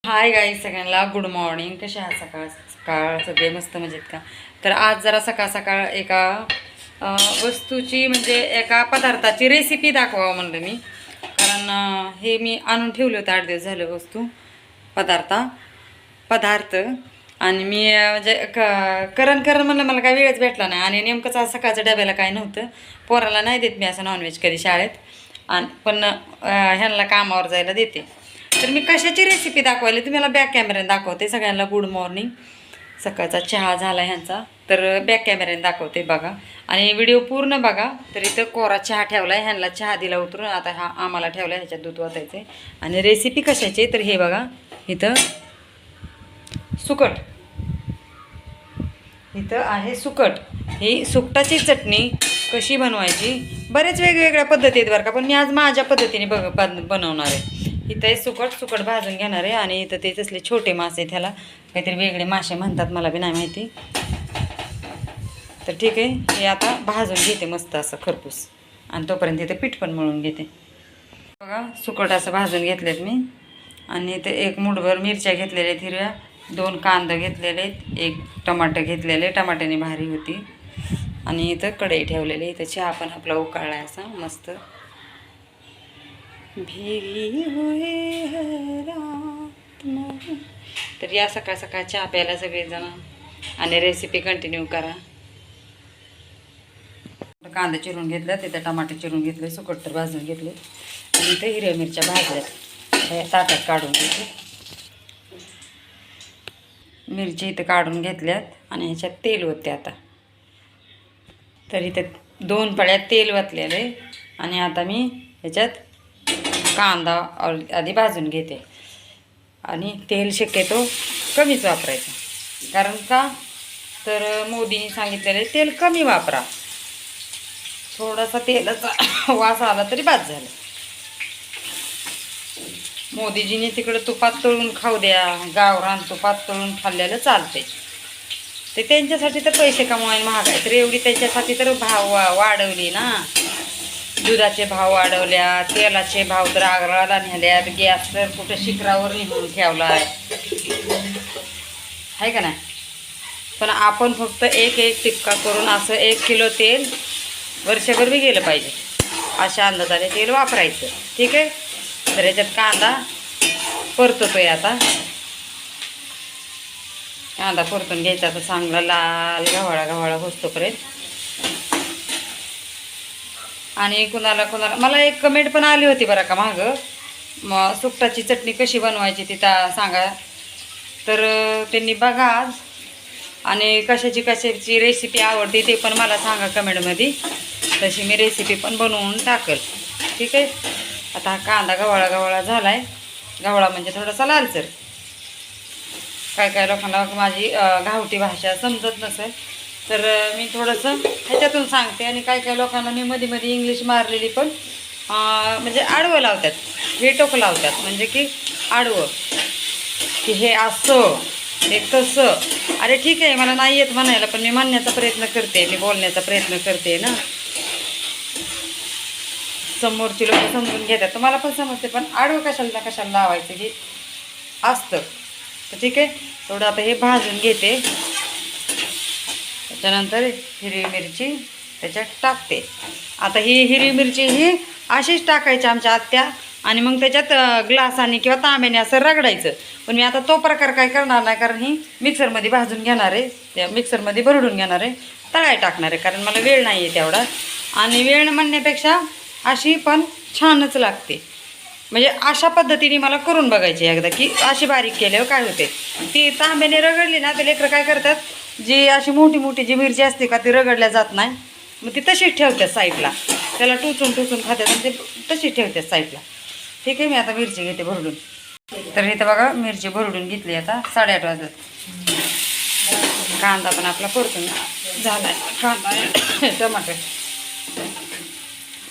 Hi guys सगळ्यांना good morning. कसे आहात? सकाळ सकाळ सगळे मस्त मजेत का? तर आज जरा सकाळ सकाळ एका वस्तूची म्हणजे एका पदार्थाची रेसिपी दाखवावं म्हणलं मी. कारण हे मी आणून ठेवलं होतं 8 दिवस झालं वस्तू पदार्थ आणि मी म्हणजे करण म्हणलं मला काय वेळच भेटला नाही. आणि नेमकंच आज सकाळच्या डब्याला काय नव्हतं. पोराला नाही देत मी असं नॉनव्हेज कधी शाळेत, आणि पण ह्यांना कामावर जायला देते. तर मी कशाची रेसिपी दाखवायला तुम्हाला बॅक कॅमेऱ्याने दाखवते. सगळ्यांना गुड मॉर्निंग. सकाळचा चहा झाला ह्यांचा, तर बॅक कॅमेऱ्याने दाखवते बघा. आणि व्हिडिओ पूर्ण बघा. तर इथं कोरा चहा ठेवला आहे, ह्यांना चहा दिला उतरून. आता हा आम्हाला ठेवला आहे, ह्याच्यात दूध वाटायचे. आणि रेसिपी कशाची तर हे बघा. इथं सुकट, इथं आहे सुकट. ही सुकटाची चटणी कशी बनवायची, बरेच वेगवेगळ्या पद्धती आहेत बरं का, पण मी आज माझ्या पद्धतीने बनवणार आहे. इथं आहे सुकट भाजून घेणार आहे. आणि इथं ते तसले छोटे मासे, त्याला काहीतरी वेगळे मासे म्हणतात, मला बी नाही माहिती. तर ठीक आहे, हे आता भाजून घेते मस्त असं खरपूस. आणि तोपर्यंत इथं पीठ पण मळून घेते बघा. सुकट असं भाजून घेतलेत मी. आणि इथे एक मूठभर मिरच्या घेतलेल्या आहेत हिरव्या, 2 कांदा घेतलेले आहेत, 1 टमाटर घेतलेले, टमाट्याने भारी होती. आणि इथं कढई ठेवलेली. इथं चहा पण आपला उकळला आहे असा मस्त. भीगी हुई है रात में. तर या सकाळ सकाळ चहा प्यायला सगळेजण, आणि रेसिपी कंटिन्यू करा. कांदा चिरून घेतला, तिथं टमाटर चिरून घेतले, सुकट तर भाजून घेतले. आणि इथं हिरव्या मिरच्या भाजल्यात, ताटात काढून घेतले. मिरची इथं काढून घेतल्यात आणि ह्याच्यात तेल ओतते आता. तर इथं 2 पळ्यात तेल ओतलेलं. आणि आता मी ह्याच्यात कांदा आधी भाजून घेते. आणि तेल शक्यतो कमीच वापरायचं, कारण का तर मोदींनी सांगितलेलं आहे तेल कमी वापरा. थोडासा तेलाचा वास आला तरी बाद झालं. मोदीजींनी तिकडं तुपात तळून खाऊ द्या, गावरान तुपात तळून खाल्ल्याला चालते. ते त्यांच्यासाठी तर पैसे कमवायला महाग आहे, तर एवढी त्याच्यासाठी तर भाव वाढवली ना. दुधाचे भाव वाढवल्या, तेलाचे भाव तर आग्राला नेल्यात, गॅस तर कुठं शिखरावर निघून ठेवला आहे का नाही. पण आपण फक्त एक टिपका करून असं 1 किलो तेल वर्षभर बी गेलं पाहिजे अशा अंदाजाने तेल वापरायचं. ठीक आहे. तर याच्यात कांदा परततोय आता. कांदा परतून घ्यायचा तर चांगला लाल गव्हाळा होतोपर्यंत. आणि कुणाला मला एक कमेंट पण आली होती बरं का मागं, मग सुकटाची चटणी कशी बनवायची तिथं सांगा. तर त्यांनी बघा आज, आणि कशाची रेसिपी आवडते ते पण मला सांगा कमेंटमध्ये. तशी मी रेसिपी पण बनवून टाकल. ठीक आहे. आता हा कांदा गव्हाळा झाला आहे. गव्हाळा म्हणजे थोडासा लालसर. काय लोकांना माझी गावठी भाषा समजत नसेल, तर मी थोडंसं ह्याच्यातून सांगते. आणि काय लोकांना मी मध्ये इंग्लिश मारलेली पण म्हणजे आडवं लावतात, हे टोकं लावतात, म्हणजे की आडवं, की हे असं हे तसं. अरे ठीक आहे, मला नाही येत म्हणायला, पण मी म्हणण्याचा प्रयत्न करते, मी बोलण्याचा प्रयत्न करते ना. समोरची लोक समजून घेतात, तुम्हाला पण समजते, पण आडवं कशाला लावायचं हे असतं. तर ठीक आहे. थोडं आता हे भाजून घेते. त्याच्यानंतर हिरवी मिरची त्याच्यात टाकते. आता ही हिरवी मिरची ही अशीच टाकायची आमच्या आत्या, आणि मग त्याच्यात ग्लासाने किंवा तांब्याने असं रगडायचं. पण मी आता तो प्रकार काय करणार नाही, कारण ही मिक्सरमध्ये भाजून घेणार आहे, त्या मिक्सरमध्ये भरडून घेणार आहे, तळाय टाकणार आहे, कारण मला वेळ नाही आहे तेवढा. आणि वेळ म्हणण्यापेक्षा अशी पण छानच लागते. म्हणजे अशा पद्धतीने मला करून बघायची एकदा, की अशी बारीक केल्यावर काय होते. ती तांब्याने रगडली ना, ते लेकरं काय करतात, जी अशी मोठी जी मिरची असते का ती रगडल्या जात नाही, मग ती तशीच ठेवतात साईडला, त्याला टुचून खातात आणि ते तशीच ठेवतात साईडला. ठीक आहे. मी आता मिरची घेते भरडून. तर इथं बघा मिरची भरडून घेतली. आता 8:30 वाजत. कांदा पण आपला परतून झाला आहे, कांदा टमाटर.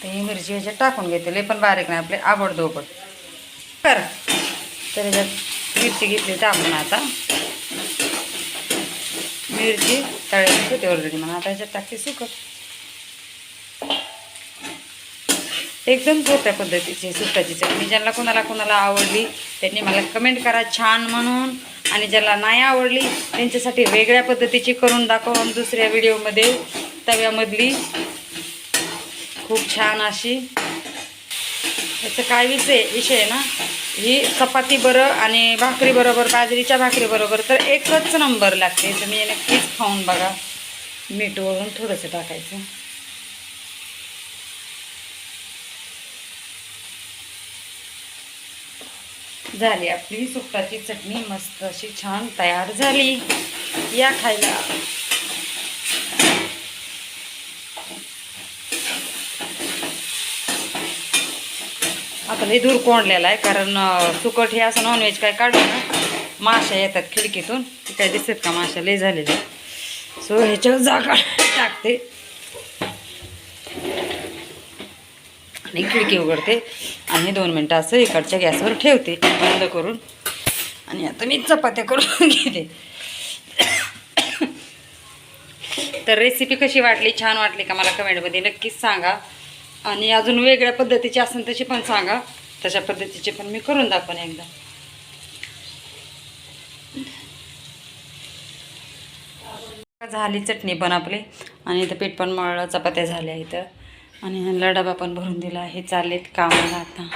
तर ही मिरची ह्याच्यात टाकून घेते, लय पण बारीक नाही, आपले आबडधोबड कर. तर ह्याच्यात मिरची घेतली टाकून. आता मिरची तळलेली होती ऑलरेडी, म्हणून आता ह्याच्यात टाकते सुकट. एकदम सोप्या पद्धतीची सुकटाची चटणी. ज्यांना कोणाला आवडली त्यांनी मला कमेंट करा छान म्हणून, आणि ज्याला नाही आवडली त्यांच्यासाठी वेगळ्या पद्धतीची करून दाखवून दुसऱ्या व्हिडिओमध्ये तव्यामधली खूप छान अशी. याचं काय विषय आहे ना, ही चपाती बरं आणि भाकरी बरोबर, बाजरीच्या भाकरी बरोबर तर एकच नंबर लागते. तुम्ही नक्कीच खाऊन बघा. मीठ वरून थोडंसं टाकायचं. झाली आपली सुकटाची चटणी मस्त अशी छान तयार झाली. या खायला. आता लई दूर कोंडलेला आहे, कारण सुकट हे असं नॉनव्हेज काय काढलं ना माशा येतात खिडकीतून. ते काय दिसत का माशा लई झालेले. सो ह्याच्यावर जागा टाकते आणि खिडकी उघडते आणि 2 मिनटं असं इकडच्या गॅसवर ठेवते बंद करून. आणि आता मी चपात्या करून घेते. तर रेसिपी कशी वाटली, छान वाटली का मला कमेंटमध्ये नक्कीच सांगा. आणि अजून वेगळ्या पद्धतीची असेल तशी पण सांगा, तशा पद्धतीचे पण मी करून दाखवेन एकदा. झाली चटणी पण आपली, आणि इथं पीठ पण मळलं, चपात्या झाल्या इथं, आणि ह्यांना डबा पण भरून दिला आहे. चाललेत कामाला आता.